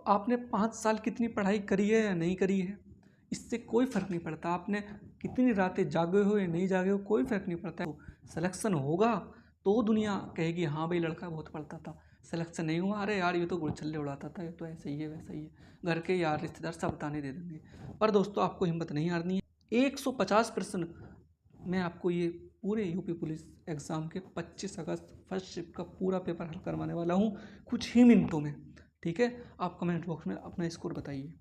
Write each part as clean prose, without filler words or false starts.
आपने 5 साल कितनी पढ़ाई करी है या नहीं करी है, इससे कोई फ़र्क नहीं पड़ता। आपने कितनी रातें जागे हो या नहीं जागे हो, कोई फ़र्क नहीं पड़ता। सिलेक्शन होगा तो दुनिया कहेगी हाँ भाई लड़का बहुत पढ़ता था। सिलेक्शन नहीं हुआ, अरे यार ये तो गुड़छल्ले उड़ाता था, ये तो ऐसे ही है वैसा ही है, घर के यार रिश्तेदार सब बताने दे देंगे। पर दोस्तों आपको हिम्मत नहीं हारनी है। 150% मैं आपको ये पूरे यूपी पुलिस एग्ज़ाम के 25 अगस्त फर्स्ट शिफ्ट का पूरा पेपर हल करवाने वाला हूँ कुछ ही मिनटों में। ठीक है, आप कमेंट बॉक्स में अपना स्कोर बताइए।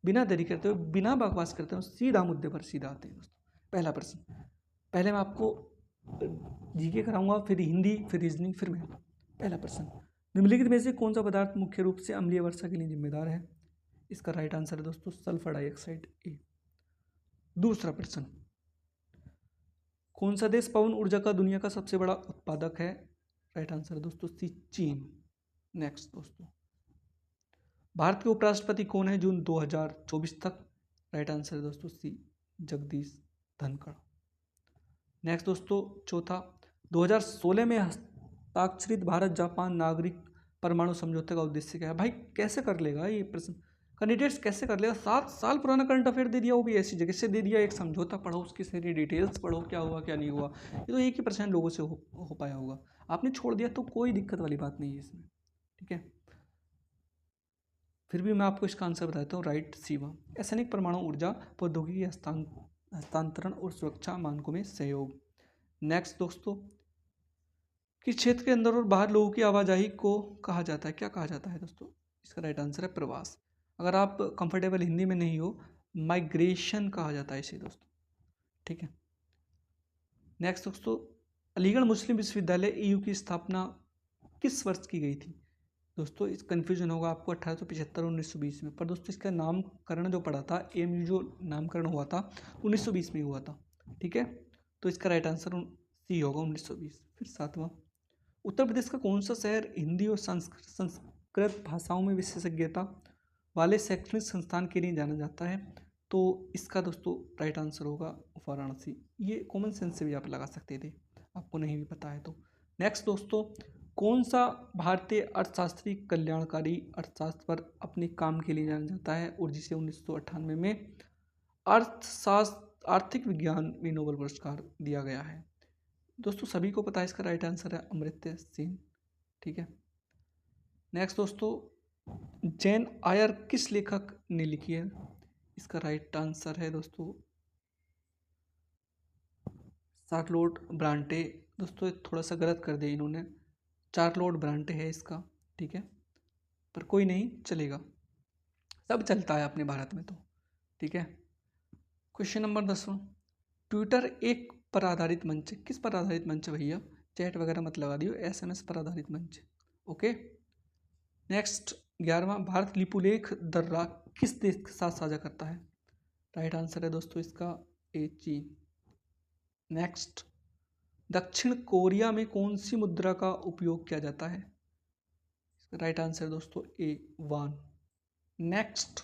बिना देरी करते हुए, बिना बकवास करते हुए सीधा मुद्दे पर सीधा आते हैं दोस्तों। पहला प्रश्न, पहले मैं आपको जीके कराऊंगा, फिर हिंदी, फिर रीजनिंग, फिर मैथ। पहला प्रश्न, निम्नलिखित में से कौन सा पदार्थ मुख्य रूप से अम्लीय वर्षा के लिए जिम्मेदार है? इसका राइट आंसर है दोस्तों सल्फर डाइऑक्साइड ए। दूसरा प्रश्न, कौन सा देश पवन ऊर्जा का दुनिया का सबसे बड़ा उत्पादक है? राइट आंसर है दोस्तों सी चीन। नेक्स्ट दोस्तों, भारत के उपराष्ट्रपति कौन है जून 2024 तक? राइट आंसर है दोस्तों सी जगदीश धनखड़। नेक्स्ट दोस्तों चौथा, 2016 में हस्ताक्षरित भारत जापान नागरिक परमाणु समझौते का उद्देश्य क्या है? भाई कैसे कर लेगा ये प्रश्न, कैंडिडेट्स कैसे कर लेगा? 7 साल पुराना करंट अफेयर दे दिया, वो भी ऐसी जगह से दे दिया। एक समझौता पढ़ो, उसकी सारी डिटेल्स पढ़ो, क्या हुआ क्या नहीं हुआ। ये तो 1% लोगों से हो पाया होगा। आपने छोड़ दिया तो कोई दिक्कत वाली बात नहीं है इसमें। ठीक है, फिर भी मैं आपको इसका आंसर बताता हूँ। राइट सीवा, रासायनिक परमाणु ऊर्जा प्रौद्योगिकी हस्तांतरण और सुरक्षा मानकों में सहयोग। नेक्स्ट दोस्तों, किस क्षेत्र के अंदर और बाहर लोगों की आवाजाही को कहा जाता है? क्या कहा जाता है दोस्तों? इसका राइट आंसर है प्रवास। अगर आप कंफर्टेबल हिंदी में नहीं हो, माइग्रेशन कहा जाता है इसे दोस्तों। ठीक है, नेक्स्ट दोस्तों, अलीगढ़ मुस्लिम विश्वविद्यालय ईयू की स्थापना किस वर्ष की गई थी? दोस्तों इस कन्फ्यूजन होगा आपको 1875 1920 में, पर दोस्तों इसका नामकरण जो पड़ा था, एएमयू जो नामकरण हुआ था 1920 में हुआ था। ठीक है, तो इसका राइट आंसर सी होगा 1920। फिर सातवां, उत्तर प्रदेश का कौन सा शहर हिंदी और संस्कृत भाषाओं में विशेषज्ञता वाले शैक्षणिक संस्थान के लिए जाना जाता है? तो इसका दोस्तों राइट आंसर होगा वाराणसी। ये कॉमन सेंस से भी आप लगा सकते थे, आपको नहीं भी पता है तो। नेक्स्ट दोस्तों, कौन सा भारतीय अर्थशास्त्री कल्याणकारी अर्थशास्त्र पर अपने काम के लिए जाना जाता है और जिसे 1998 में अर्थशास्त्र आर्थिक विज्ञान में नोबेल पुरस्कार दिया गया है? दोस्तों सभी को पता है, इसका राइट आंसर है अमर्त्य सेन। ठीक है, नेक्स्ट दोस्तों, जैन आयर किस लेखक ने लिखी है? इसका राइट आंसर है दोस्तों चार्लोट ब्रांटे। दोस्तों थोड़ा सा गलत कर दिया इन्होंने, चार्लोट ब्रांटे है इसका। ठीक है, पर कोई नहीं, चलेगा, सब चलता है अपने भारत में तो। ठीक है, क्वेश्चन नंबर 10वां, ट्विटर एक पर आधारित मंच है। किस पर आधारित मंच है भैया? चैट वगैरह मत लगा दियो, एसएमएस पर आधारित मंच। ओके, नेक्स्ट 11वां, भारत लिपुलेख दर्रा किस देश के साथ साझा करता है? राइट आंसर है दोस्तों इसका ए चीन। नेक्स्ट, दक्षिण कोरिया में कौन सी मुद्रा का उपयोग किया जाता है? राइट आंसर दोस्तों ए वान। नेक्स्ट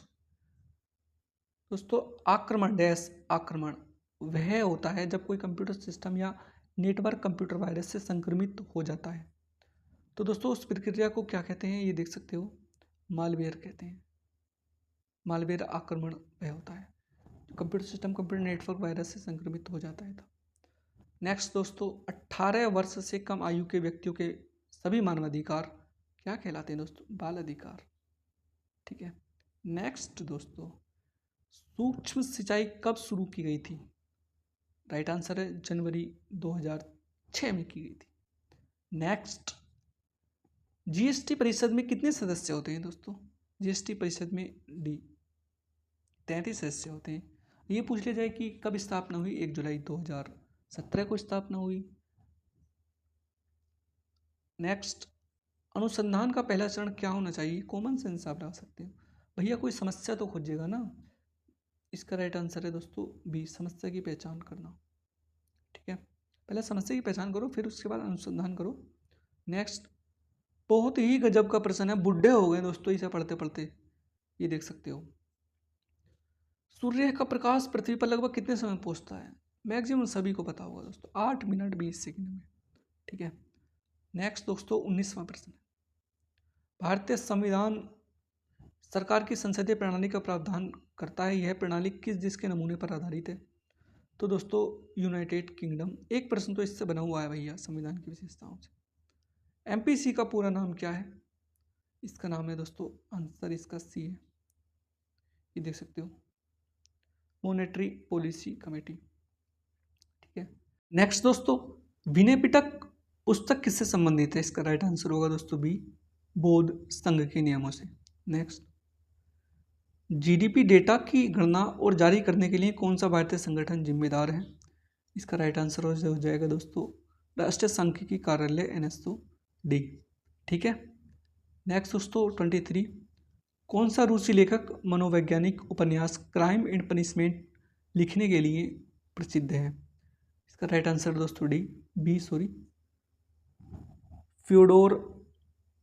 दोस्तों, आक्रमण डैश आक्रमण वह होता है जब कोई कंप्यूटर सिस्टम या नेटवर्क कंप्यूटर वायरस से संक्रमित हो जाता है। तो दोस्तों उस प्रक्रिया को क्या कहते हैं? ये देख सकते हो, मालवेयर कहते हैं। मालवेयर आक्रमण वह होता है computer system computer network virus से संक्रमित हो जाता है था। नेक्स्ट दोस्तों, 18 वर्ष से कम आयु के व्यक्तियों के सभी मानवाधिकार क्या कहलाते हैं दोस्तों? बाल अधिकार। ठीक है, नेक्स्ट दोस्तों, सूक्ष्म सिंचाई कब शुरू की गई थी? राइट आंसर है जनवरी 2006 में की गई थी। नेक्स्ट, जीएसटी परिषद में कितने सदस्य होते हैं दोस्तों? जीएसटी परिषद में 33 सदस्य होते हैं। ये पूछ लिया जाए कि कब स्थापना हुई? 1 जुलाई 2017 को स्थापना हुई। नेक्स्ट, अनुसंधान का पहला चरण क्या होना चाहिए? कॉमन सेंस आप लगा सकते हो भैया, कोई समस्या तो खोजेगा ना। इसका राइट आंसर है दोस्तों बी, समस्या की पहचान करना। ठीक है, पहले समस्या की पहचान करो, फिर उसके बाद अनुसंधान करो। नेक्स्ट, बहुत ही गजब का प्रश्न है, बुढ़े हो गए दोस्तों इसे पढ़ते पढ़ते। ये देख सकते हो, सूर्य का प्रकाश पृथ्वी पर लगभग कितने समय में पहुंचता है? मैक्सिमम सभी को पता होगा दोस्तों, 8 मिनट 20 सेकंड में। ठीक है, नेक्स्ट दोस्तों 19वां प्रश्न है, भारतीय संविधान सरकार की संसदीय प्रणाली का प्रावधान करता है। यह प्रणाली किस देश के नमूने पर आधारित है? तो दोस्तों यूनाइटेड किंगडम। एक प्रश्न तो इससे बना हुआ है भैया, संविधान की विशेषताओं से। एमपीसी का पूरा नाम क्या है? इसका नाम है दोस्तों, आंसर इसका सी है, ये देख सकते हो, मॉनेटरी पॉलिसी कमेटी। ठीक है, नेक्स्ट दोस्तों, विनय पिटक पुस्तक किससे संबंधित है? इसका राइट आंसर होगा दोस्तों बी, बौद्ध संघ के नियमों से। नेक्स्ट, जीडीपी डेटा की गणना और जारी करने के लिए कौन सा भारतीय संगठन जिम्मेदार है? इसका राइट आंसर हो जाएगा दोस्तों राष्ट्रीय सांख्यिकी कार्यालय NSOD। ठीक है, नेक्स्ट दोस्तों 23, कौन सा रूसी लेखक मनोवैज्ञानिक उपन्यास क्राइम एंड पनिशमेंट लिखने के लिए प्रसिद्ध है? इसका राइट आंसर दोस्तों फ्योडोर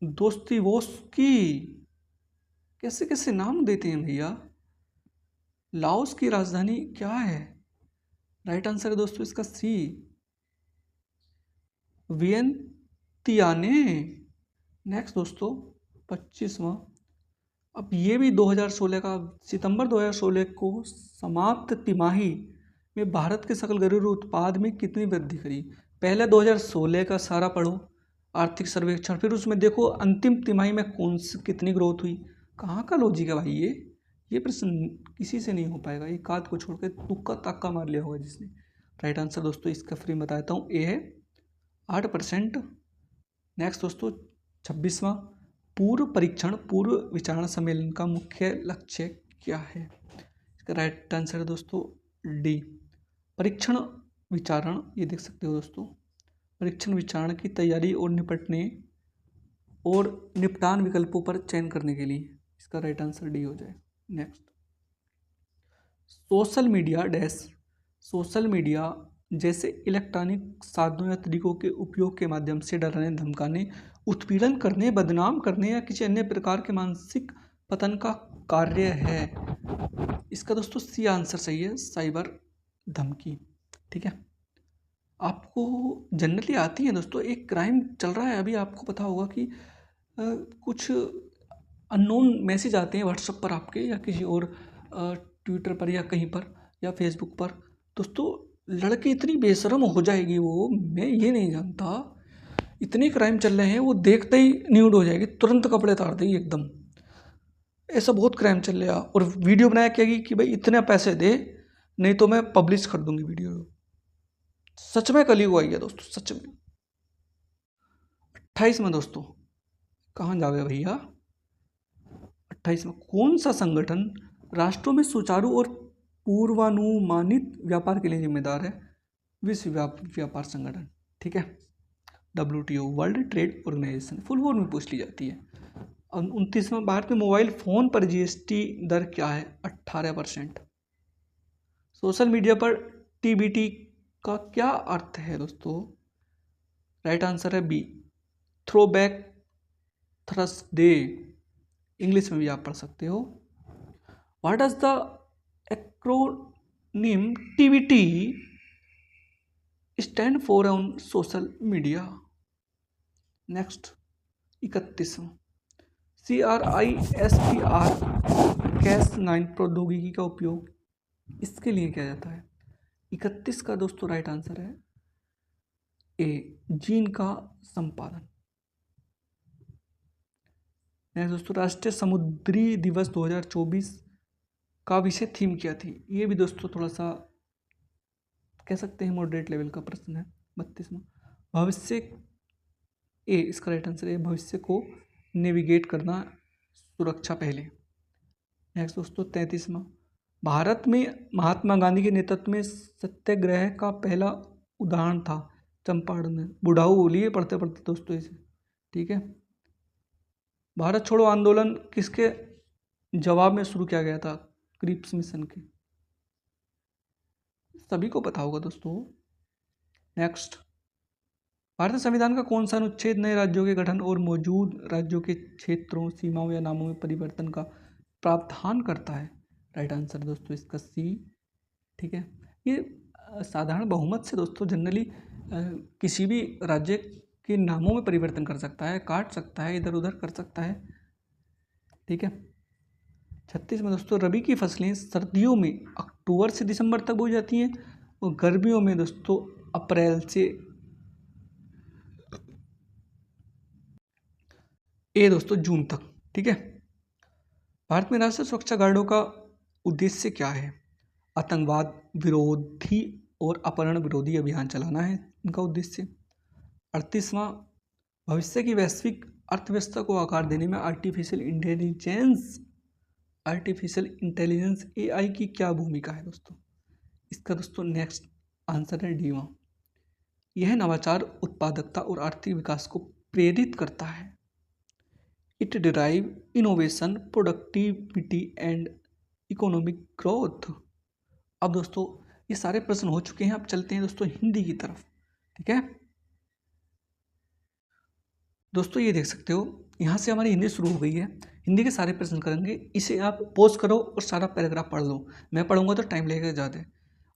दोस्तोयेवस्की। कैसे कैसे नाम देते हैं भैया। लाओस की राजधानी क्या है? राइट आंसर है दोस्तों इसका सी, वियंतियाने। नेक्स्ट दोस्तों 25वां, अब ये भी 2016 का, सितंबर 2016 को समाप्त तिमाही में भारत के सकल घरेलू उत्पाद में कितनी वृद्धि करी? पहले 2016 का सारा पढ़ो आर्थिक सर्वेक्षण, फिर उसमें देखो अंतिम तिमाही में कितनी ग्रोथ हुई। कहाँ का लॉजिक है भाई ये प्रश्न किसी से नहीं हो पाएगा, एक आध को छोड़ के तुक्का ताक्का मार लिया होगा जिसने। राइट आंसर दोस्तों इसका फ्री बता देता हूँ, ए है 8%। नेक्स्ट दोस्तों 26वां, पूर्व विचारण सम्मेलन का मुख्य लक्ष्य क्या है? इसका राइट आंसर है दोस्तों डी, परीक्षण विचारण। ये देख सकते हो दोस्तों, परीक्षण विचारण की तैयारी और निपटान विकल्पों पर चयन करने के लिए। इसका राइट आंसर डी हो जाए। नेक्स्ट, सोशल मीडिया जैसे इलेक्ट्रॉनिक साधनों या तरीकों के उपयोग के माध्यम से डराने, धमकाने, उत्पीड़न करने, बदनाम करने या किसी अन्य प्रकार के मानसिक पतन का कार्य है। इसका दोस्तों सी आंसर सही है, साइबर धमकी। ठीक है, आपको जनरली आती है दोस्तों, एक क्राइम चल रहा है अभी, आपको पता होगा कि कुछ अननोन मैसेज आते हैं व्हाट्सएप पर आपके, या किसी और ट्विटर पर या कहीं पर या फेसबुक पर। दोस्तों लड़की इतनी बेशरम हो जाएगी वो, मैं ये नहीं जानता, इतने क्राइम चल रहे हैं, वो देखते ही न्यूड हो जाएगी, तुरंत कपड़े उतार देगी एकदम। ऐसा बहुत क्राइम चल रहा है, और वीडियो बनाया कहेगी कि भाई इतने पैसे दे नहीं तो मैं पब्लिश कर दूंगी वीडियो। सच में कलयुग आई है दोस्तों, सच में। 28 में दोस्तों, कहाँ जावे भैया, 28 में, कौन सा संगठन राष्ट्रों में सुचारू और पूर्वानुमानित व्यापार के लिए जिम्मेदार है? विश्व व्यापार संगठन। ठीक है, WTO, World Trade Organization, full form में पूछ ली जाती है। 29वां, भारत में मोबाइल फोन पर GST दर क्या है? 18%। सोशल मीडिया पर TBT का क्या अर्थ है दोस्तों? राइट आंसर है बी, थ्रोबैक थर्सडे। इंग्लिश में भी आप पढ़ सकते हो। What does the acronym TBT stand for on social media? Next 31वां, CRISPR Cas9 प्रौद्योगिकी का उपयोग इसके लिए किया जाता है? 31 का दोस्तों राइट आंसर है ए, जीन का संपादन। नेक्स्ट दोस्तों, राष्ट्रीय समुद्री दिवस 2024 का विषय थीम क्या थी? ये भी दोस्तों थोड़ा सा कह सकते हैं मॉडरेट लेवल का प्रश्न है। 32वां, भविष्य, ए इसका राइट आंसर है, भविष्य को नेविगेट करना, सुरक्षा पहले। नेक्स्ट दोस्तों 33वां, भारत में महात्मा गांधी के नेतृत्व में सत्याग्रह का पहला उदाहरण था चंपारण में। बुढ़ाऊ बोलिए पढ़ते पढ़ते दोस्तों इसे। ठीक है, भारत छोड़ो आंदोलन किसके जवाब में शुरू किया गया था? क्रिप्स मिशन के, सभी को पता होगा दोस्तों। नेक्स्ट, भारतीय संविधान का कौन सा अनुच्छेद नए राज्यों के गठन और मौजूद राज्यों के क्षेत्रों, सीमाओं या नामों में परिवर्तन का प्रावधान करता है? राइट आंसर दोस्तों इसका सी। ठीक है, ये साधारण बहुमत से दोस्तों जनरली किसी भी राज्य के नामों में परिवर्तन कर सकता है, काट सकता है, इधर उधर कर सकता है। ठीक है, 36 में दोस्तों रबी की फसलें सर्दियों में अक्टूबर से दिसंबर तक बोई जाती हैं और गर्मियों में दोस्तों अप्रैल से दोस्तों जून तक। ठीक है। भारत में राष्ट्रीय सुरक्षा गार्डों का उद्देश्य क्या है? आतंकवाद विरोधी और अपहरण विरोधी अभियान चलाना है इनका उद्देश्य। 38वां भविष्य की वैश्विक अर्थव्यवस्था को आकार देने में आर्टिफिशियल इंटेलिजेंस AI की क्या भूमिका है दोस्तों? इसका दोस्तों नेक्स्ट आंसर है D। यह नवाचार, उत्पादकता और आर्थिक विकास को प्रेरित करता है। It derive innovation, productivity and economic growth. अब दोस्तों ये सारे प्रश्न हो चुके हैं, अब चलते हैं दोस्तों हिंदी की तरफ। ठीक है दोस्तों, ये देख सकते हो यहाँ से हमारी हिंदी शुरू हो गई है। हिंदी के सारे प्रश्न करेंगे, इसे आप पॉज करो और सारा पैराग्राफ पढ़ लो। मैं पढ़ूंगा तो टाइम लगेगा ज़्यादा।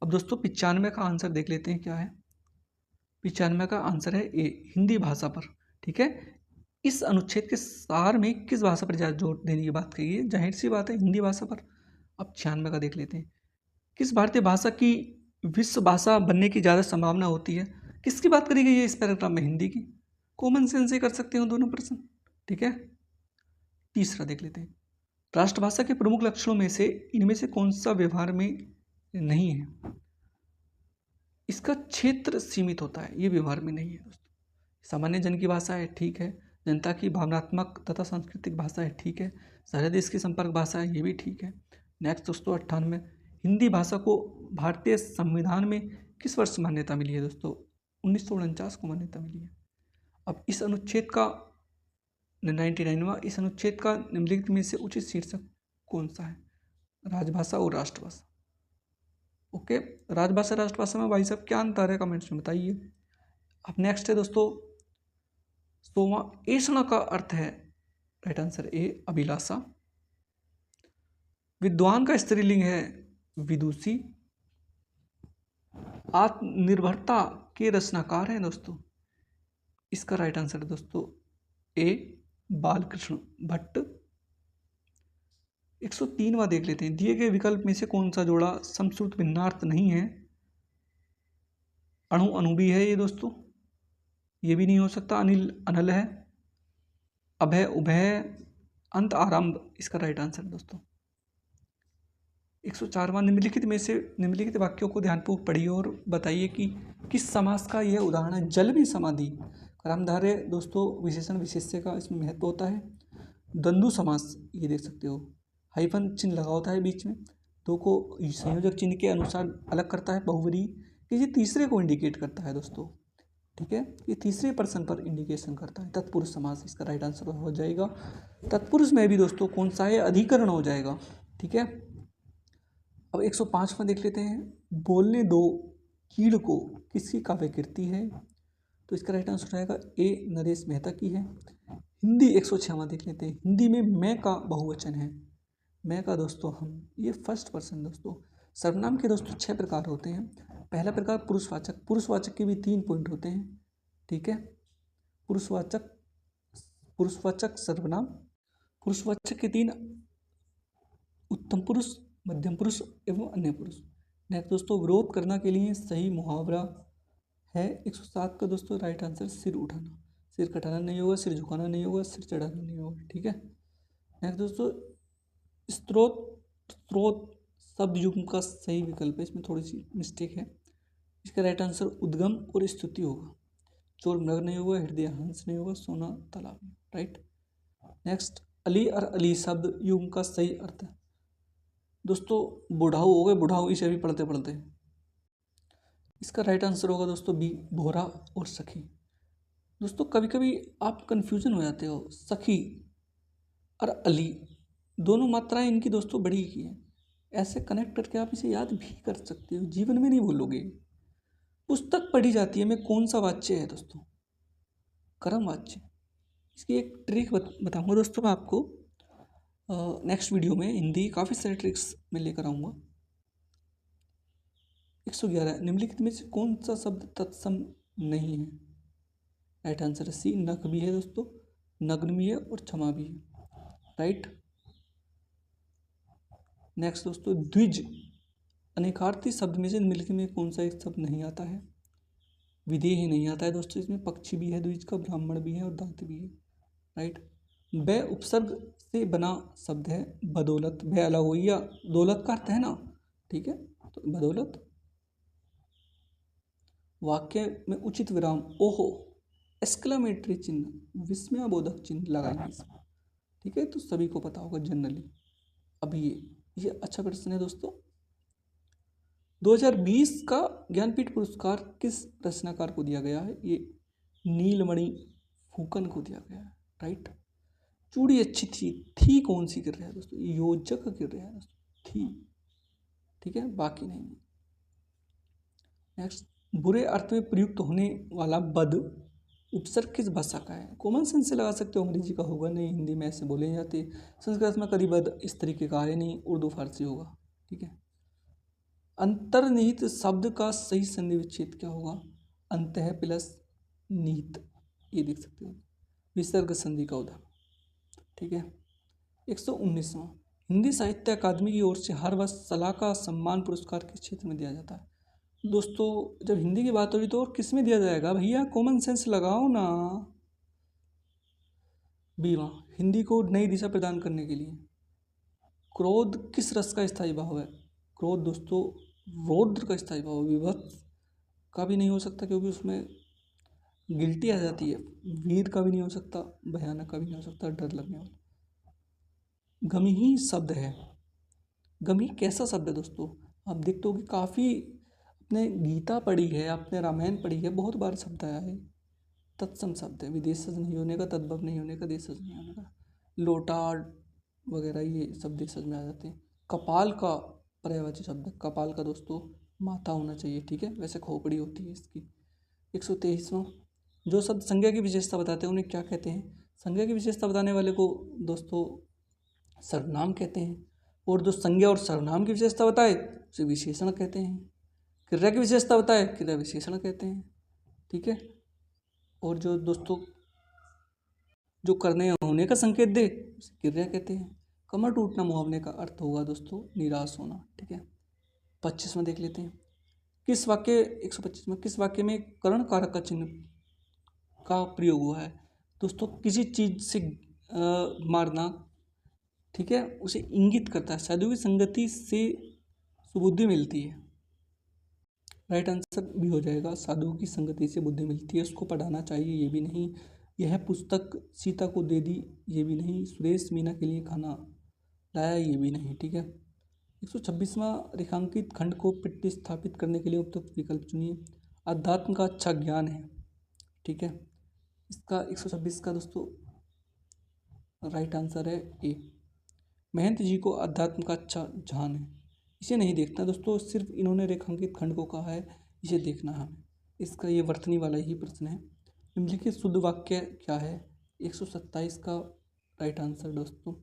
अब दोस्तों 95 का आंसर देख लेते हैं क्या है। 95 का आंसर है A, हिंदी भाषा पर। ठीक है। इस अनुच्छेद के सार में किस भाषा पर ज़्यादा जोर देने की बात कही है? जाहिर सी बात है हिंदी भाषा पर। अब 96 का देख लेते हैं। किस भारतीय भाषा की विश्व भाषा बनने की ज़्यादा संभावना होती है? किसकी बात करी गई है इस पैराग्राफ में? हिंदी की। कॉमन सेंस से कर सकते हो दोनों प्रश्न। ठीक है। तीसरा देख लेते हैं। राष्ट्रभाषा के प्रमुख लक्षणों में से इनमें से कौन सा व्यवहार में नहीं है? इसका क्षेत्र सीमित होता है, ये व्यवहार में नहीं है दोस्तों। सामान्य जन की भाषा है, ठीक है। जनता की भावनात्मक तथा सांस्कृतिक भाषा है, ठीक है। सारे देश की संपर्क भाषा है, ये भी ठीक है। नेक्स्ट दोस्तों 98, हिंदी भाषा को भारतीय संविधान में किस वर्ष मान्यता मिली है दोस्तों? 1949 को मान्यता मिली है। अब इस अनुच्छेद का 99वां, इस अनुच्छेद का निम्नलिखित में से उचित शीर्षक कौन सा है? राजभाषा और राष्ट्रभाषा। ओके, राजभाषा राष्ट्रभाषा में भाई साहब क्या अंतर है? कमेंट्स में बताइए। अब नेक्स्ट है दोस्तों 100वां, ऐषणा का अर्थ है, राइट आंसर A, अभिलाषा। विद्वान का स्त्रीलिंग है विदुषी। आत्मनिर्भरता के रचनाकार हैं दोस्तों, इसका राइट आंसर है दोस्तों A, बालकृष्ण भट्ट। 103वां देख लेते हैं। दिए गए विकल्प में से कौन सा जोड़ा समश्रुत भिन्नार्थ नहीं है? अणु अणु भी है ये दोस्तों, ये भी नहीं हो सकता। अनिल अनल है। अभय उभय, अंत आरंभ, इसका राइट आंसर है दोस्तों। 104वां, निम्नलिखित में से निम्नलिखित वाक्यों को ध्यानपूर्वक पढ़िए और बताइए कि किस समास का यह उदाहरण है? जल में समाधि। कर्मधारय दोस्तों विशेषण विशेष्य का इसमें महत्व होता है। द्वंद्व समास, ये देख सकते हो, हाइफन चिन्ह लगा होता है बीच में, दो को संयोजक चिन्ह के अनुसार अलग करता है। बहुव्रीहि किसी तीसरे को इंडिकेट करता है दोस्तों। ठीक है, ये तीसरे पर्सन पर इंडिकेशन करता है। तत्पुरुष समास, इसका राइट आंसर हो जाएगा। तत्पुरुष में भी दोस्तों कौन सा है? अधिकरण हो जाएगा। ठीक है। अब 105वां देख लेते हैं। बोलने दो कीड़ को किसकी काव्यकृति है? तो इसका राइट आंसर रहेगा A, नरेश मेहता की है। हिंदी 106वां देख लेते हैं। हिंदी में मैं का बहुवचन है। मैं का दोस्तों हम, ये फर्स्ट पर्सन दोस्तों। सर्वनाम के दोस्तों 6 प्रकार होते हैं। पहला प्रकार पुरुषवाचक। पुरुषवाचक के भी 3 पॉइंट होते हैं। ठीक है। पुरुषवाचक सर्वनाम। पुरुषवाचक के 3, उत्तम पुरुष, मध्यम पुरुष एवं अन्य पुरुष। नेक्स्ट दोस्तों विरोध करना के लिए सही मुहावरा है 107 का दोस्तों राइट आंसर सिर उठाना। सिर कटाना नहीं होगा, सिर झुकाना नहीं होगा, सिर चढ़ाना नहीं होगा। ठीक है। नेक्स्ट दोस्तों स्त्रोत शब्द युग्म का सही विकल्प है, इसमें थोड़ी सी मिस्टेक है। इसका राइट आंसर उद्गम और स्तुति होगा। चोर मृग नहीं होगा, हृदय हंस नहीं होगा, सोना तालाब नहीं। राइट। नेक्स्ट अली और अली शब्द युग्म का सही अर्थ है दोस्तों बुढ़ाऊ हो गए, बुढ़ाऊ, इसे भी पढ़ते पढ़ते। इसका राइट आंसर होगा दोस्तों B, भोरा और सखी। दोस्तों कभी कभी आप कंफ्यूजन हो जाते हो, सखी और अली दोनों मात्राएं इनकी दोस्तों बड़ी की हैं। ऐसे कनेक्ट करके आप इसे याद भी कर सकते हो, जीवन में नहीं भूलोगे। पुस्तक पढ़ी जाती है में कौन सा वाच्य है दोस्तों? कर्म वाच्य। इसकी एक ट्रिक बताऊंगा दोस्तों मैं आपको नेक्स्ट वीडियो में। हिंदी काफ़ी सारे ट्रिक्स मैं लेकर आऊँगा। 111, निम्नलिखित में से कौन सा शब्द तत्सम नहीं है? राइट आंसर है C, नख भी है दोस्तों, नग्न भी है और क्षमा भी है। राइट। नेक्स्ट दोस्तों, द्विज अनेकार्थी शब्द में से निम्नलिखित में कौन सा एक शब्द नहीं आता है? विदेह नहीं आता है दोस्तों, इसमें पक्षी भी है द्विज का, ब्राह्मण भी है और दांत भी है, राइट। ब उपसर्ग से बना शब्द है बदौलत, ब अलग हुई या दौलत का अर्थ है ना, ठीक है, तो बदौलत। वाक्य में उचित विराम ओहो एक्सक्लेमेटरी चिन्ह विस्मयबोधक चिन्ह लगाएंगे इसमें, ठीक है, तो सभी को पता होगा जनरली। अब ये अच्छा प्रश्न है दोस्तों। 2020 का ज्ञानपीठ पुरस्कार किस रचनाकार को दिया गया है? ये नीलमणि फूकन को दिया गया है, राइट। चूड़ी अच्छी थी कौन सी गिर रहा है दोस्तों? योजक गिर रहा है दोस्तों, थी, ठीक है, बाकी नहीं। नेक्स्ट, बुरे अर्थ में प्रयुक्त होने वाला बद उपसर्ग किस भाषा का है? कॉमन सेंस से लगा सकते हो, अंग्रेजी का होगा नहीं, हिंदी में ऐसे बोले जाते, संस्कृत में कभी बद इस तरीके का है नहीं, उर्दू फारसी होगा, ठीक है। अंतर्निहित शब्द का सही संधि विच्छेद क्या होगा? अंतः प्लस निहित, ये देख सकते हो, विसर्ग संधि का उदाहरण, ठीक है। 119वां, हिंदी साहित्य अकादमी की ओर से हर वर्ष सलाह का सम्मान पुरस्कार किस क्षेत्र में दिया जाता है? दोस्तों जब हिंदी की बात हो रही तो और किस में दिया जाएगा भैया, कॉमन सेंस लगाओ ना। 20वां, हिंदी को नई दिशा प्रदान करने के लिए क्रोध किस रस का स्थायी भाव है? क्रोध दोस्तों रौद्र का स्थायी भाव, विभत्स का भी नहीं हो सकता क्योंकि उसमें गिल्टी आ जाती है, वीर का भी नहीं हो सकता, भयानक का भी नहीं हो सकता, डर लगने वाला। गमी शब्द है, गमी कैसा शब्द है दोस्तों? आप देखते हो कि काफ़ी आपने गीता पढ़ी है, आपने रामायण पढ़ी है, बहुत बार शब्द आया है, तत्सम शब्द है, विदेशज नहीं होने का, तद्भव नहीं होने का, देशज नहीं होने का, लोटा वगैरह ये सब देशज में आ जाते हैं। कपाल का पर्यायवाची शब्द है, कपाल का दोस्तों माथा होना चाहिए, ठीक है, वैसे खोपड़ी होती है इसकी। 123वां, जो शब्द संज्ञा की विशेषता बताते हैं उन्हें क्या कहते हैं? संज्ञा की विशेषता बताने वाले को दोस्तों सर्वनाम कहते हैं, और जो संज्ञा और सर्वनाम की विशेषता बताए उसे विशेषण कहते हैं। क्रिया की विशेषता बताए क्रिया विशेषण कहते हैं, ठीक है। और जो दोस्तों जो करने या होने का संकेत दे उसे क्रिया कहते हैं। कमर टूटना मुहावरे का अर्थ होगा दोस्तों निराश होना, ठीक है। 25वां देख लेते हैं, किस वाक्य 125वां, किस वाक्य में करण कारक का चिन्ह का प्रयोग हुआ है? दोस्तों किसी चीज से मारना, ठीक है, उसे इंगित करता है, साधु की संगति से सुबुद्धि मिलती है, राइट आंसर भी हो जाएगा, साधु की संगति से बुद्धि मिलती है, उसको पढ़ाना चाहिए, ये भी नहीं, यह पुस्तक सीता को दे दी, ये भी नहीं, सुरेश मीना के लिए खाना लाया, ये भी नहीं, ठीक है। 126वां, रेखांकित खंड को प्रतिस्थापित करने के लिए उपयुक्त विकल्प चुनिए। अध्यात्म का अच्छा ज्ञान है, ठीक है, इसका 126 का दोस्तों राइट आंसर है ए। महंत जी को अध्यात्म का अच्छा ज्ञान है, इसे नहीं देखना दोस्तों, सिर्फ इन्होंने रेखांकित खंड को कहा है, इसे देखना है हमें, इसका ये वर्तनी वाला ही प्रश्न है। निम्नलिखित शुद्ध वाक्य क्या है? 127 का राइट आंसर दोस्तों।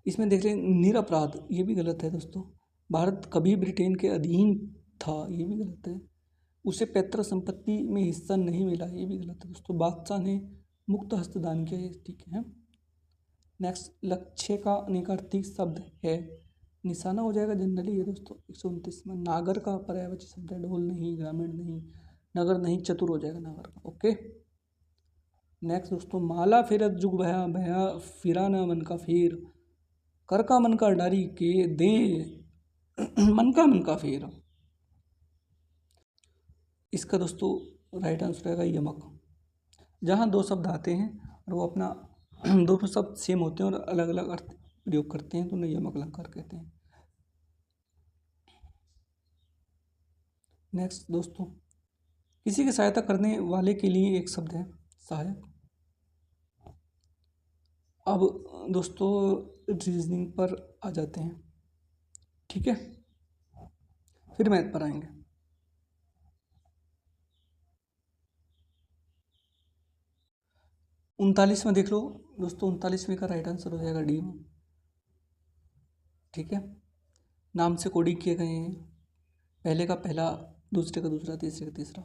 इसमें देख लें निरपराध, ये भी गलत है दोस्तों। भारत कभी ब्रिटेन के अधीन था, ये भी गलत है। उसे पैतृक संपत्ति में हिस्सा नहीं मिला, ये भी गलत है दोस्तों। बादशाह ने मुक्त हस्तदान किया, ये ठीक है। नेक्स्ट, लक्ष्य का अनेकार्थी शब्द है, निशाना हो जाएगा जनरली ये दोस्तों। 129 में नागर का पर्यायवाची शब्द है, ढोल नहीं, ग्रामीण नहीं, नगर नहीं, चतुर हो जाएगा नागर का, ओके। नेक्स्ट दोस्तों, माला फेरत जुग भया भया फिरा न मन का फेर, कर का मन का डारी के दे मन का फेर, इसका दोस्तों राइट आंसर रहेगा यमक। जहाँ दो शब्द आते हैं और वो अपना दोनों शब्द सेम होते हैं और अलग अलग अर्थ प्रयोग करते हैं तो उन्हें यमक अलंकार कहते हैं। नेक्स्ट दोस्तों, किसी की सहायता करने वाले के लिए एक शब्द है सहायक। अब दोस्तों रीजनिंग पर आ जाते हैं, ठीक है, फिर मैथ पर आएंगे। 39वां देख लो दोस्तों, 39वें का राइट आंसर हो जाएगा डी, ठीक है। नाम से कोडिंग किए गए हैं, पहले का पहला, दूसरे का दूसरा, तीसरे का तीसरा।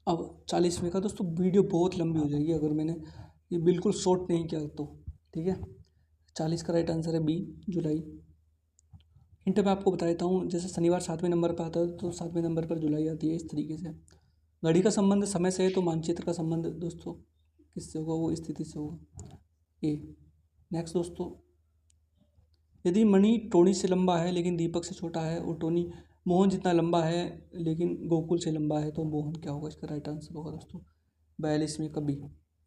अब 40वें का दोस्तों, वीडियो बहुत लंबी हो जाएगी अगर मैंने ये बिल्कुल शॉर्ट नहीं किया तो, ठीक है। 40 का राइट आंसर है बी, जुलाई। हिंट मैं आपको बता देता हूँ, जैसे शनिवार 7वें नंबर पर आता है तो 7वें नंबर पर जुलाई आती है, इस तरीके से। घड़ी का संबंध समय से है तो मानचित्र का संबंध दोस्तों किससे होगा, वो स्थिति से होगा, ए। नेक्स्ट दोस्तों, यदि मणि टोनी से लंबा है लेकिन दीपक से छोटा है, और टोनी मोहन जितना लंबा है लेकिन गोकुल से लंबा है, तो मोहन क्या होगा, इसका राइट आंसर होगा दोस्तों 42वें का बी।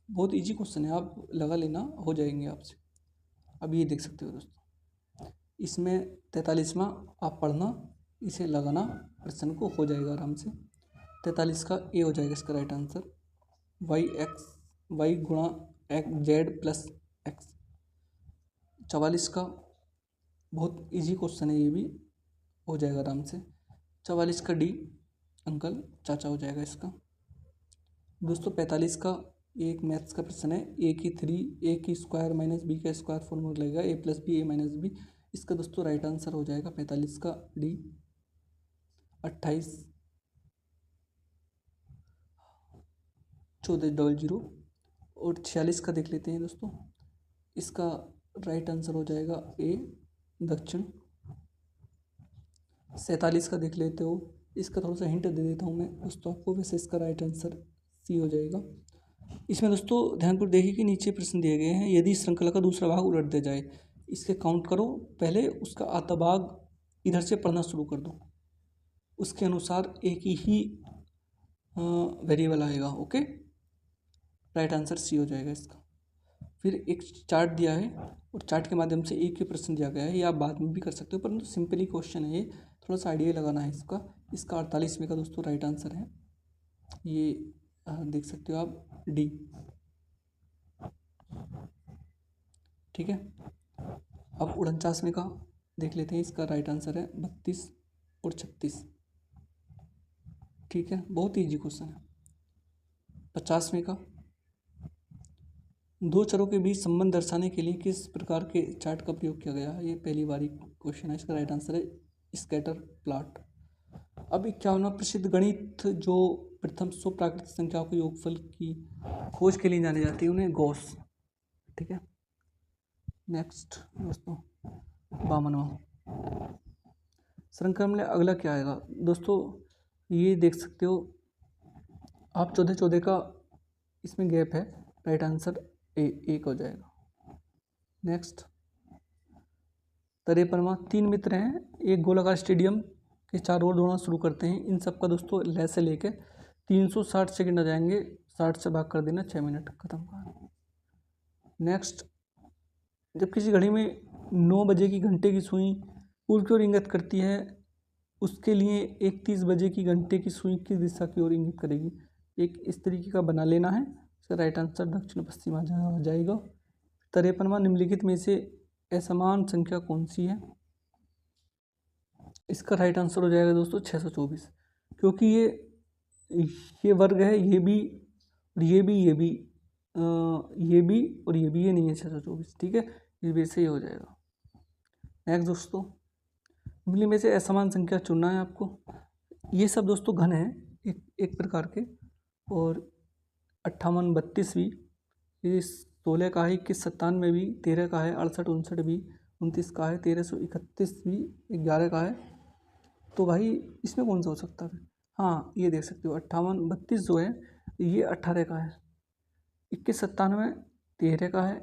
बहुत इजी क्वेश्चन है, आप लगा लेना, हो जाएंगे आपसे। अब ये देख सकते हो दोस्तों, इसमें 43वां आप पढ़ना, इसे लगाना, प्रश्न को हो जाएगा आराम से। 43 का ए हो जाएगा इसका राइट आंसर, वाई गुणा एक्स जेड प्लस एक्स। 44 का बहुत इजी क्वेश्चन है, ये भी हो जाएगा आराम से। 44 का डी, अंकल चाचा हो जाएगा इसका। दोस्तों 45 का एक मैथ्स का प्रश्न है, ए की 3 ए की स्क्वायर माइनस बी का स्क्वायर फॉर्मूला लगेगा, ए प्लस बी ए माइनस बी। इसका दोस्तों राइट आंसर हो जाएगा 45 का डी, 28 1400। और 46 का देख लेते हैं दोस्तों, इसका राइट आंसर हो जाएगा ए, दक्षिण। 47 का देख लेते हो, इसका थोड़ा सा हिंट दे देता हूँ मैं दोस्तों आपको, वैसे इसका राइट आंसर सी हो जाएगा। इसमें दोस्तों ध्यानपूर्वक देखिए कि नीचे प्रश्न दिए गए हैं, यदि श्रृंखला का दूसरा भाग उलट दिया जाए, इसके काउंट करो, पहले उसका आधा भाग इधर से पढ़ना शुरू कर दो, उसके अनुसार एक ही वेरिएबल आएगा। ओके, राइट आंसर सी हो जाएगा इसका। फिर एक चार्ट दिया है और चार्ट के माध्यम से एक ही प्रश्न दिया गया है, ये आप बाद में भी कर सकते हो, परंतु सिंपली क्वेश्चन है ये, थोड़ा सा आइडिया लगाना है इसका। इसका 48वें का दोस्तों राइट आंसर है, ये देख सकते हो आप, डी। ठीक है, अब 49वें का देख लेते हैं, इसका राइट आंसर है 32 और 36। ठीक है, बहुत ईजी क्वेश्चन है। 50वें का, दो चरों के बीच संबंध दर्शाने के लिए किस प्रकार के चार्ट का प्रयोग किया गया है, ये पहली बारी क्वेश्चन है, इसका राइट आंसर है स्कैटर प्लॉट। अब 51वां प्रसिद्ध गणित जो प्रथम 100 प्राकृतिक संख्याओं के योगफल की खोज के लिए जाने जाती है, उन्हें गॉस। ठीक है, नेक्स्ट दोस्तों 52वां श्रृंखला में अगला क्या आएगा दोस्तों, ये देख सकते हो आप, 14 का इसमें गैप है, राइट आंसर ए, एक हो जाएगा। नेक्स्ट 53वां, 3 मित्र हैं, एक गोलाकार स्टेडियम के चारों ओर दौड़ना शुरू करते हैं, इन सब का दोस्तों लय से लेके 360 सेकंड आ जाएंगे, 60 से भाग कर देना 6 मिनट, खत्म का। नेक्स्ट, जब किसी घड़ी में 9 बजे की घंटे की सुई पूर्व की ओर इंगित करती है, उसके लिए एक 30 बजे की घंटे की सुई किस दिशा की ओर इंगित करेगी, एक इस तरीके का बना लेना है, इसका राइट आंसर दक्षिण पश्चिम आ जाएगा। 53वां, निम्नलिखित में से असमान संख्या कौन सी है, इसका राइट आंसर हो जाएगा दोस्तों 624, क्योंकि ये वर्ग है, ये भी और ये भी, ये भी ये भी और ये भी, ये नहीं है 624। ठीक है, इस वजह से ये हो जाएगा। नेक्स्ट दोस्तों, निम्नलिखित में से असमान संख्या चुनना है आपको। ये सब दोस्तों घन है एक प्रकार के, और 58 32 ये 16 का है, 21 97 भी, 13 का है, 68 69 भी, 29 का है, 1331 भी, 11 का है। तो भाई इसमें कौन सा हो सकता है? हाँ, ये देख सकते हो 58 32 जो है ये 18 का है, 21 97 13 का है,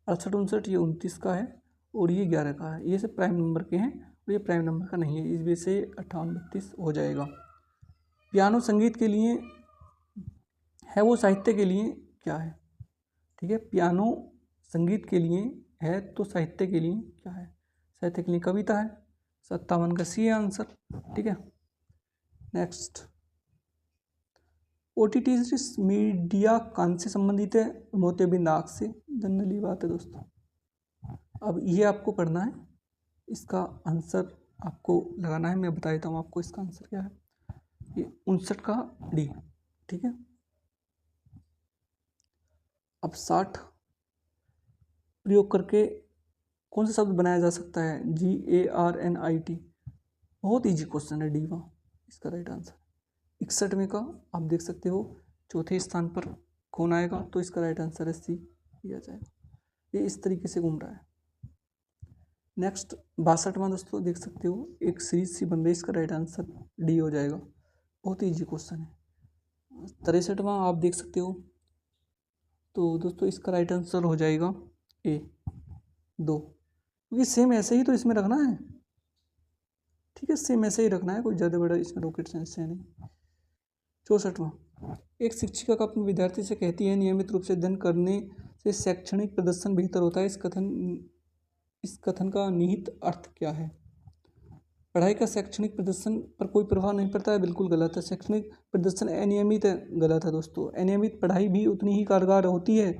68 69 ये 29 का है, और ये 11 का है। ये सब प्राइम नंबर के हैं और ये प्राइम नंबर का नहीं है, इस वजह से 58 32 हो जाएगा। पियानो संगीत के लिए है, वो साहित्य के लिए क्या है? ठीक है, पियानो संगीत के लिए है तो साहित्य के लिए क्या है? साहित्य के लिए कविता है, 57 का सी आंसर। ठीक है, नेक्स्ट, OTT मीडिया कान से संबंधित है, मोतियाबिंद आँख से, जनरली बात है दोस्तों। अब ये आपको पढ़ना है, इसका आंसर आपको लगाना है, मैं बता देता हूँ आपको इसका आंसर क्या है, ये 59 का डी। ठीक है, अब 60 प्रयोग करके कौन सा शब्द बनाया जा सकता है? GARNIT, बहुत इजी क्वेश्चन है, डीवा इसका राइट आंसर। 61वें का आप देख सकते हो, चौथे स्थान पर कौन आएगा, तो इसका राइट आंसर है सी, दिया जाएगा। ये इस तरीके से घूम रहा है। नेक्स्ट 62वां दोस्तों देख सकते हो, एक सीरीज सी बन रही है, इसका राइट आंसर डी हो जाएगा। बहुत ही ईजी क्वेश्चन है। 63वां आप देख सकते हो, तो दोस्तों इसका राइट आंसर हो जाएगा ए 2, क्योंकि सेम ऐसे ही तो इसमें रखना है। ठीक है, सेम ऐसे ही रखना है, कोई ज़्यादा बड़ा इसमें रॉकेट साइंस है नहीं। 64वां, एक शिक्षिका का अपने विद्यार्थी से कहती है नियमित रूप से अध्ययन करने से शैक्षणिक प्रदर्शन बेहतर होता है। इस कथन का निहित अर्थ क्या है? पढ़ाई का शैक्षणिक प्रदर्शन पर कोई प्रभाव नहीं पड़ता है, बिल्कुल गलत है। शैक्षणिक प्रदर्शन अनियमित है, गलत है दोस्तों। अनियमित पढ़ाई भी उतनी ही कारगर होती है।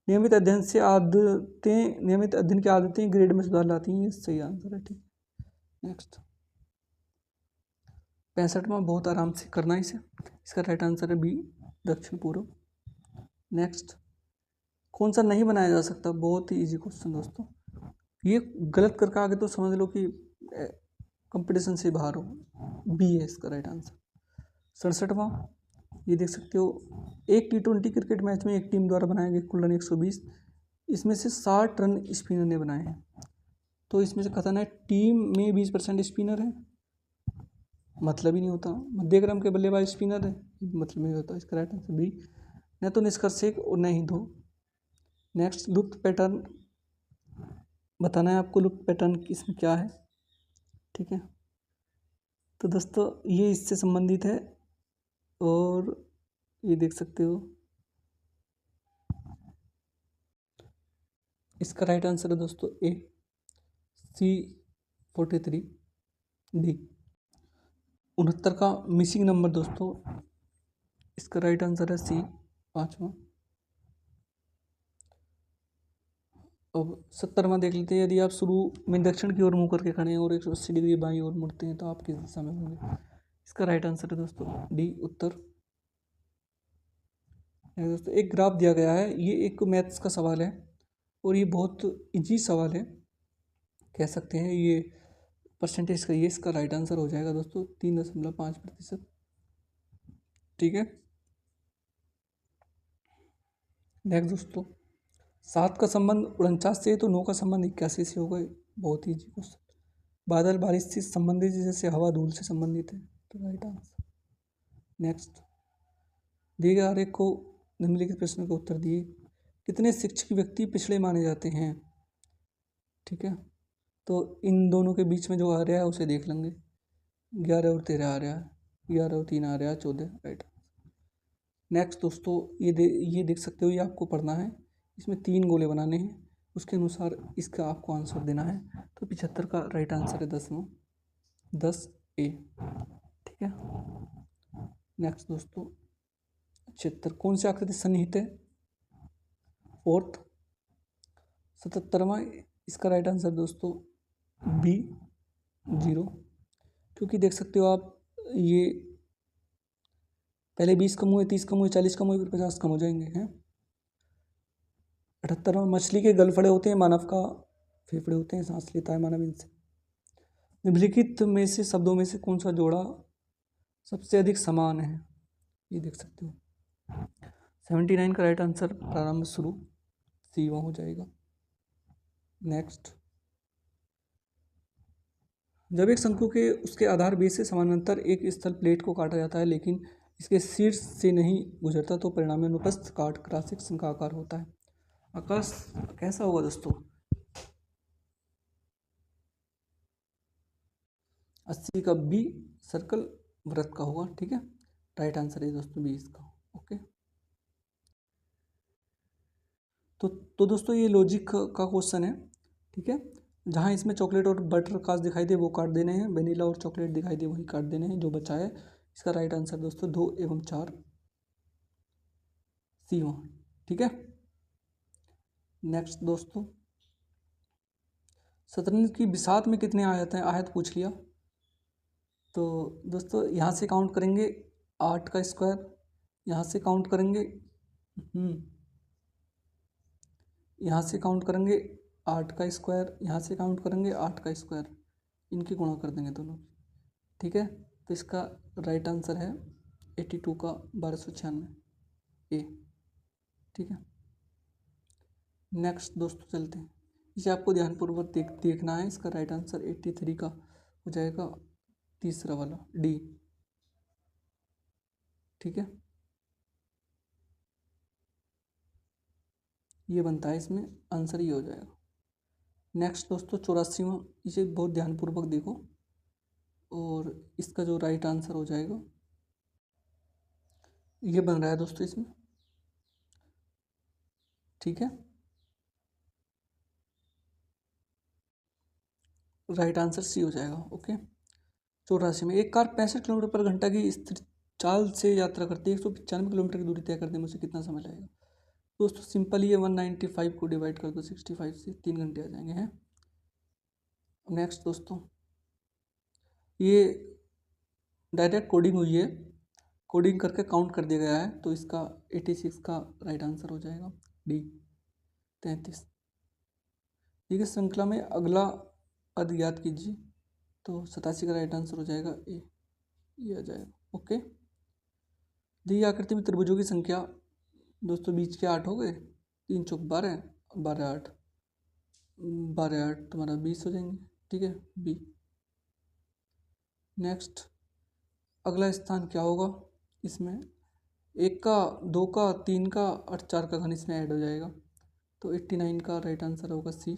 नियमित अध्ययन की आदतें ग्रेड में सुधार लाती हैं, ये सही आंसर है। ठीक, नेक्स्ट 65वां, बहुत आराम से करना है इसे, इसका राइट आंसर है बी दक्षिण पूर्व। नेक्स्ट, कौन सा नहीं बनाया जा सकता? बहुत ही इजी क्वेश्चन दोस्तों, ये गलत करके आगे तो समझ लो कि कंपटीशन से बाहर हो। बी है इसका राइट आंसर। 67वां, ये देख सकते हो, एक T20 क्रिकेट मैच में एक टीम द्वारा बनाए गए कुल रन 120, इसमें से 60 रन स्पिनर ने बनाए हैं। तो इसमें से कथन है टीम में 20% स्पिनर है, मतलब ही नहीं होता। मध्यक्रम के बल्लेबाज स्पिनर है, मतलब नहीं होता। इसका राइट आंसर बी, न तो निष्कर्ष एक और न ही दो। नेक्स्ट, लुप्त पैटर्न बताना है आपको, लुप्त पैटर्न इसमें क्या है। ठीक है, तो दोस्तों ये इससे संबंधित है, और ये देख सकते हो, इसका राइट आंसर है दोस्तों ए C43 डी। 69 का मिसिंग नंबर दोस्तों, इसका राइट आंसर है सी 5वां। अब 70वां देख लेते हैं। यदि आप शुरू में दक्षिण की ओर मुंह करके खड़े हैं और 180 डिग्री बाईं ओर मुड़ते हैं तो आप किस दिशा में होंगे? इसका राइट आंसर है दोस्तों डी उत्तर। दोस्तों एक ग्राफ दिया गया है, ये एक मैथ्स का सवाल है और ये बहुत इजी सवाल है, कह सकते हैं। ये परसेंटेज का, ये इसका राइट आंसर हो जाएगा दोस्तों 3.5%। ठीक है, नेक्स्ट दोस्तों, 7 का संबंध 49 से, तो 9 का संबंध 81 से होगा। बहुत ही इजी क्वेश्चन। बादल बारिश से संबंधित जैसे हवा धूल से संबंधित है, तो राइट आंसर। नेक्स्ट, दिए गए आरेख को निम्नलिखित प्रश्न का उत्तर दिए। कितने शिक्षित व्यक्ति पिछड़े माने जाते हैं? ठीक है, तो इन दोनों के बीच में जो आ रहा है उसे देख लेंगे। 11 और 13 आ रहा है, 11 और 3 आ रहा है 14, राइट। नेक्स्ट दोस्तों, ये देख सकते हो, ये आपको पढ़ना है। इसमें 3 गोले बनाने हैं, उसके अनुसार इसका आपको आंसर देना है। तो 75 का राइट आंसर है 10वां, 10A। ठीक है, नेक्स्ट दोस्तों, 76 कौन सी आकृति सन्निहित है? 4th। 77वां, इसका राइट आंसर दोस्तों बी 0, क्योंकि देख सकते हो आप, ये पहले 20 कम हुए, 30 कम हुए, 40 कम हुए, फिर 50 कम हो जाएंगे हैं। 78वां, मछली के गलफड़े होते हैं, मानव का फेफड़े होते हैं, सांस लेता है मानव इनसे। निम्नलिखित में से शब्दों में से कौन सा जोड़ा सबसे अधिक समान है? ये देख सकते हो। 79 का राइट आंसर प्रारंभ शुरू सी हो जाएगा। नेक्स्ट, जब एक शंकु के उसके आधार बेस से समानांतर एक स्थल प्लेट को काटा जाता है लेकिन इसके शीर्ष से नहीं गुजरता, तो परिणामी अनुप्रस्थ काट क्रासिक शंखाकार होता है। आकाश कैसा होगा दोस्तों? 80 का बी सर्कल वृत्त का होगा। ठीक है, राइट आंसर है दोस्तों बी इसका। ओके, तो दोस्तों ये लॉजिक का क्वेश्चन है। ठीक है, जहाँ इसमें चॉकलेट और बटर कास्ट दिखाई दे वो काट देने हैं, वेनिला और चॉकलेट दिखाई दे वही काट देने हैं, जो बचा है इसका राइट आंसर दोस्तों 2 एवं 4 सी हो। ठीक है, नेक्स्ट दोस्तों, शतरंज की बिसात में कितने आयत हैं? आयत पूछ लिया, तो दोस्तों यहाँ से काउंट करेंगे 8 का स्क्वायर, यहाँ से काउंट करेंगे यहाँ से काउंट करेंगे 8 का स्क्वायर, यहाँ से काउंट करेंगे 8 का स्क्वायर, इनकी गुणा कर देंगे दोनों। ठीक है, तो इसका राइट आंसर है 82 का 1296 ए। ठीक है, नेक्स्ट दोस्तों चलते हैं। इसे आपको ध्यानपूर्वक देखना है। इसका राइट आंसर 83 का हो जाएगा, तीसरा वाला डी। ठीक है, ये बनता है, इसमें आंसर ये हो जाएगा। नेक्स्ट दोस्तों 84वां, इसे बहुत ध्यानपूर्वक देखो और इसका जो राइट आंसर हो जाएगा ये बन रहा है दोस्तों इसमें। ठीक है, राइट आंसर सी हो जाएगा। ओके, 84 में, एक कार 65 किलोमीटर पर घंटा की स्थिर चाल से यात्रा करती है, 195 किलोमीटर की दूरी तय करने में उसे कितना समय लगेगा? दोस्तों सिंपल, ये 195 को डिवाइड कर दो 65 से, 3 घंटे आ जाएंगे हैं। नेक्स्ट दोस्तों, ये डायरेक्ट कोडिंग हुई है, कोडिंग करके काउंट कर दिया गया है, तो इसका 86 का राइट आंसर हो जाएगा डी, 33। ठीक है, श्रृंखला में अगला पद याद कीजिए, तो 87 का राइट आंसर हो जाएगा ए, ये आ जाएगा। ओके, दी आकृति में त्रिभुजों की संख्या दोस्तों बीच के 8 हो गए, 3 चौक 12, 12 8, 12 8 तुम्हारा 20 हो जाएंगे। ठीक है, बी। नेक्स्ट अगला स्थान क्या होगा इसमें? 1 का, 2 का, 3 का और 4 का घन इसमें ऐड हो जाएगा, तो 89 का राइट आंसर होगा सी,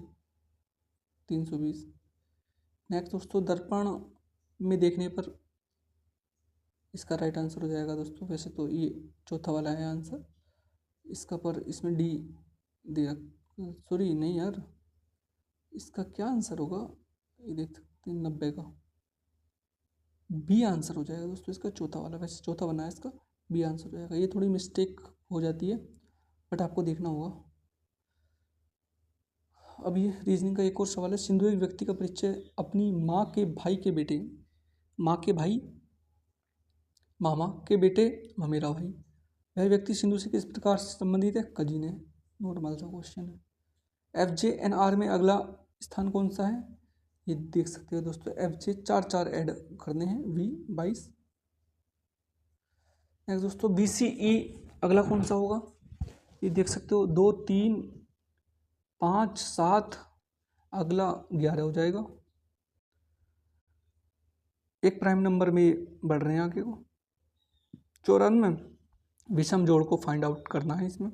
320। नेक्स्ट दोस्तों, दर्पण में देखने पर इसका राइट आंसर हो जाएगा दोस्तों, वैसे तो ये चौथा वाला है आंसर इसका, पर इसमें डी दे रख, सॉरी नहीं यार, इसका क्या आंसर होगा, ये देख सकते हैं 90 का बी आंसर हो जाएगा दोस्तों इसका, चौथा वाला, वैसे चौथा बना है इसका, बी आंसर हो जाएगा। ये थोड़ी मिस्टेक हो जाती है बट आपको देखना होगा। अब ये रीजनिंग का एक और सवाल है, सिंधु एक व्यक्ति का परिचय अपनी माँ के भाई के बेटे, माँ के भाई मामा के बेटे ममेरा भाई, वह व्यक्ति सिंधु से किस प्रकार से संबंधित है? कजिन है, नॉर्मल सा क्वेश्चन है। FJNR में अगला स्थान कौन सा है? ये देख सकते हो दोस्तों, FJ 4 ऐड करने हैं, V22। नेक्स्ट दोस्तों BCE अगला कौन सा होगा? ये देख सकते हो 2 3 5 7, अगला 11 हो जाएगा, एक प्राइम नंबर में बढ़ रहे हैं आगे को। 94 विषम जोड़ को फाइंड आउट करना है इसमें।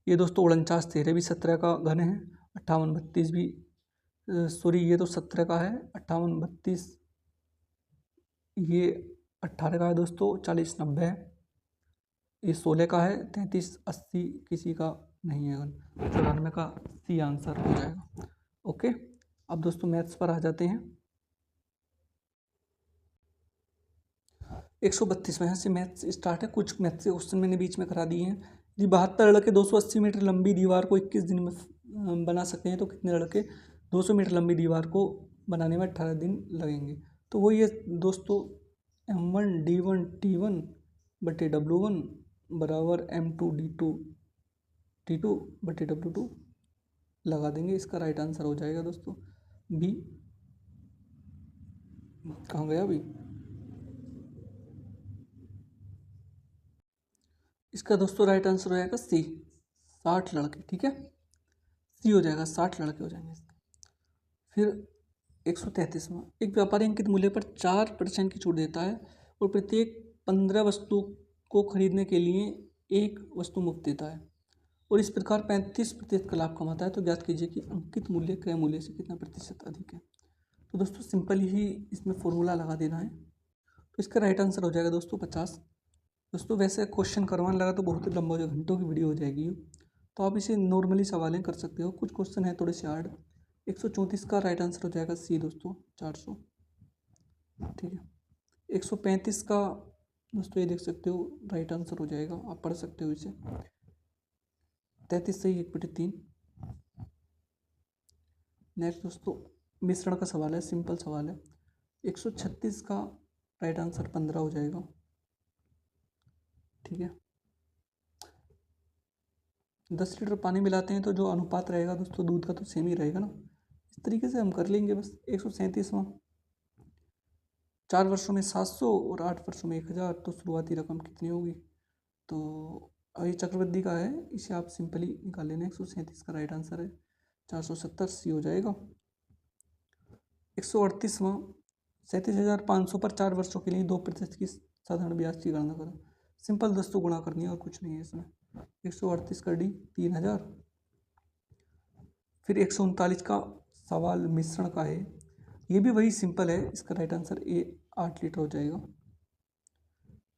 ये दोस्तों 49 13 भी 17 का घन है, 58 32 भी, सॉरी ये तो 17 का है, 58 32 ये 18 का है दोस्तों, 40 90 है, ये 16 का है, 33 80 किसी का नहीं है घन, 94 का सी आंसर हो जाएगा। ओके, अब दोस्तों मैथ्स पर आ जाते हैं। 132 में यहाँ से मैथ्स स्टार्ट है, कुछ मैथ्स के क्वेश्चन मैंने बीच में करा दिए हैं। यदि 72 लड़के 280 मीटर लंबी दीवार को 21 दिन में बना सकते हैं, तो कितने लड़के 200 मीटर लंबी दीवार को बनाने में 18 दिन लगेंगे? तो वो ये दोस्तों M1 D1 T1 बटे W1 बराबर M2 D2 T2 बटे W2 लगा देंगे, इसका राइट आंसर हो जाएगा दोस्तों बी। कहाँ गया अभी? इसका दोस्तों राइट आंसर हो जाएगा सी, 60 लड़के। ठीक है, सी हो जाएगा, 60 लड़के हो जाएंगे इसके। फिर 133वां, एक व्यापारी अंकित मूल्य पर 4% की छूट देता है और प्रत्येक 15 वस्तु को खरीदने के लिए एक वस्तु मुफ्त देता है और इस प्रकार 35% का लाभ कमाता है, तो ज्ञात कीजिए कि अंकित मूल्य क्रय मूल्य से कितना प्रतिशत अधिक है। तो दोस्तों सिंपल ही इसमें फॉर्मूला लगा देना है, तो इसका राइट आंसर हो जाएगा दोस्तों 50। दोस्तों वैसे क्वेश्चन करवाने लगा तो बहुत ही लंबा हो जाएगा, घंटों की वीडियो हो जाएगी, तो आप इसे नॉर्मली सवालें कर सकते हो, कुछ क्वेश्चन है थोड़े से हार्ड। 134 का राइट आंसर हो जाएगा सी दोस्तों, 400। ठीक है, 135 का दोस्तों ये देख सकते हो राइट आंसर हो जाएगा, आप पढ़ सकते हो इसे, 33 सही 1/3। नेक्स्ट दोस्तों मिश्रण का सवाल है, सिंपल सवाल है। 136 का राइट आंसर 15 हो जाएगा। ठीक है, 10 लीटर पानी मिलाते हैं तो जो अनुपात रहेगा दोस्तों दूध का तो सेम ही रहेगा ना, इस तरीके से हम कर लेंगे बस। 137वां, 4 वर्षों में 700 और 8 वर्षों में 1000, तो शुरुआती रकम कितनी होगी? तो ये चक्रवृद्धि का है, इसे आप सिंपली निकाल लेना, 137 का राइट आंसर है। 470 सी हो जाएगा। 138वां 37,500 पर 4 वर्षों के लिए 2% की साधारण ब्याज की गणना करो। सिंपल दोस्तों गुणा करनी है और कुछ नहीं है इसमें। 138 का डी 3000। फिर 139 का सवाल मिश्रण का है, ये भी वही सिंपल है। इसका राइट आंसर ए 8 लीटर हो जाएगा।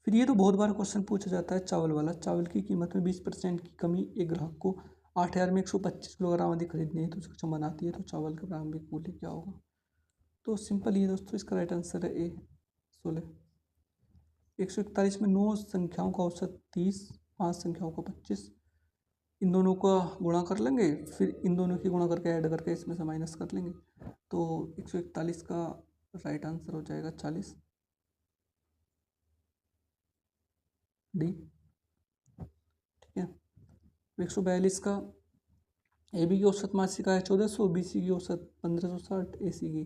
फिर ये तो बहुत बार क्वेश्चन पूछा जाता है चावल वाला। चावल की कीमत में 20% की कमी एक ग्राहक को 8,000 में 125 किलोग्राम आदि खरीदनी है तो सक्षम बनाती है, तो चावल का प्रारंभिक मूल्य क्या होगा। तो सिंपल ये दोस्तों, इसका राइट आंसर है ए 16। 141 में 9 संख्याओं का औसत 30, 5 संख्याओं का 25। इन दोनों का गुणा कर लेंगे, फिर इन दोनों की गुणा करके ऐड करके इसमें से माइनस कर लेंगे। तो 141 का राइट आंसर हो जाएगा 40 डी। ठीक है। 142 का ए बी की औसत मासिक आय 1400, बी सी की औसत 1560, ए सी की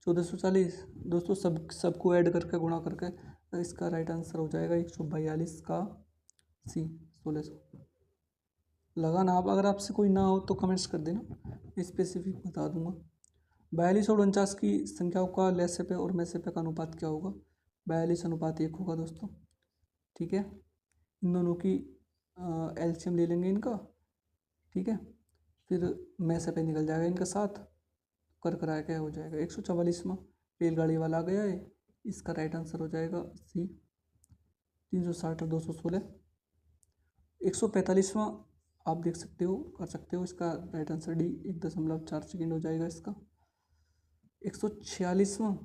1440। दोस्तों सबको ऐड करके गुणा करके इसका राइट आंसर हो जाएगा 142 का सी 1600। लगा ना। आप अगर आपसे कोई ना हो तो कमेंट्स कर देना, स्पेसिफिक बता दूंगा। 42 और 49 की संख्याओं का लैसे पे और मैसे पे का अनुपात क्या होगा। 42:1 होगा दोस्तों। ठीक है। इन दोनों की एलसीएम ले लेंगे इनका। ठीक है। फिर मैसे पे निकल जाएगा इनका 7, कर कराया क्या हो जाएगा। 144वां रेलगाड़ी वाला आ गया है, इसका राइट आंसर हो जाएगा सी 360 और 216। 145वां आप देख सकते हो, कर सकते हो, इसका राइट आंसर डी 1.4 सेकेंड हो जाएगा इसका। 146वां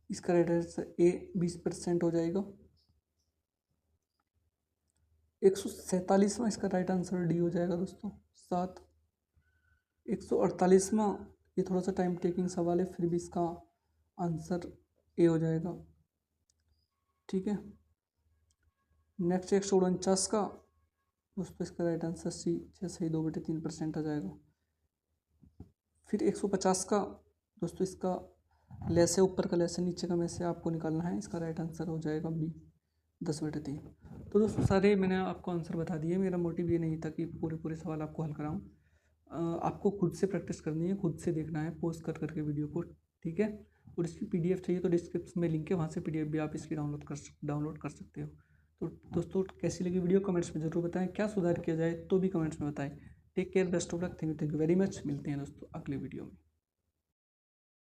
इसका राइट आंसर ए 20% हो जाएगा। 147वां इसका राइट आंसर डी हो जाएगा दोस्तों 7। 148वां ये थोड़ा सा टाइम टेकिंग सवाल है, फिर भी इसका आंसर ए हो जाएगा। ठीक है। नेक्स्ट 149 का दोस्तों इसका राइट आंसर सी 6.2/3% आ जाएगा। फिर 150 का दोस्तों इसका लेस है, ऊपर का लेस है, नीचे का में से आपको निकालना है। इसका राइट आंसर हो जाएगा बी 10/3। तो दोस्तों सारे मैंने आपको आंसर बता दिए। मेरा मोटिव ये नहीं था कि पूरे सवाल आपको हल कराऊं। आपको खुद से प्रैक्टिस करनी है, खुद से देखना है पोस्ट कर करके वीडियो को। ठीक है। और इसकी पीडीएफ चाहिए तो डिस्क्रिप्शन में लिंक है, वहाँ से पीडीएफ भी आप इसकी डाउनलोड कर सकते हो। तो दोस्तों कैसी लगी वीडियो कमेंट्स में ज़रूर बताएं, क्या सुधार किया जाए तो भी कमेंट्स में बताएं। Take care, best of luck, thank you very much. मिलते हैं दोस्तों अगले वीडियो में।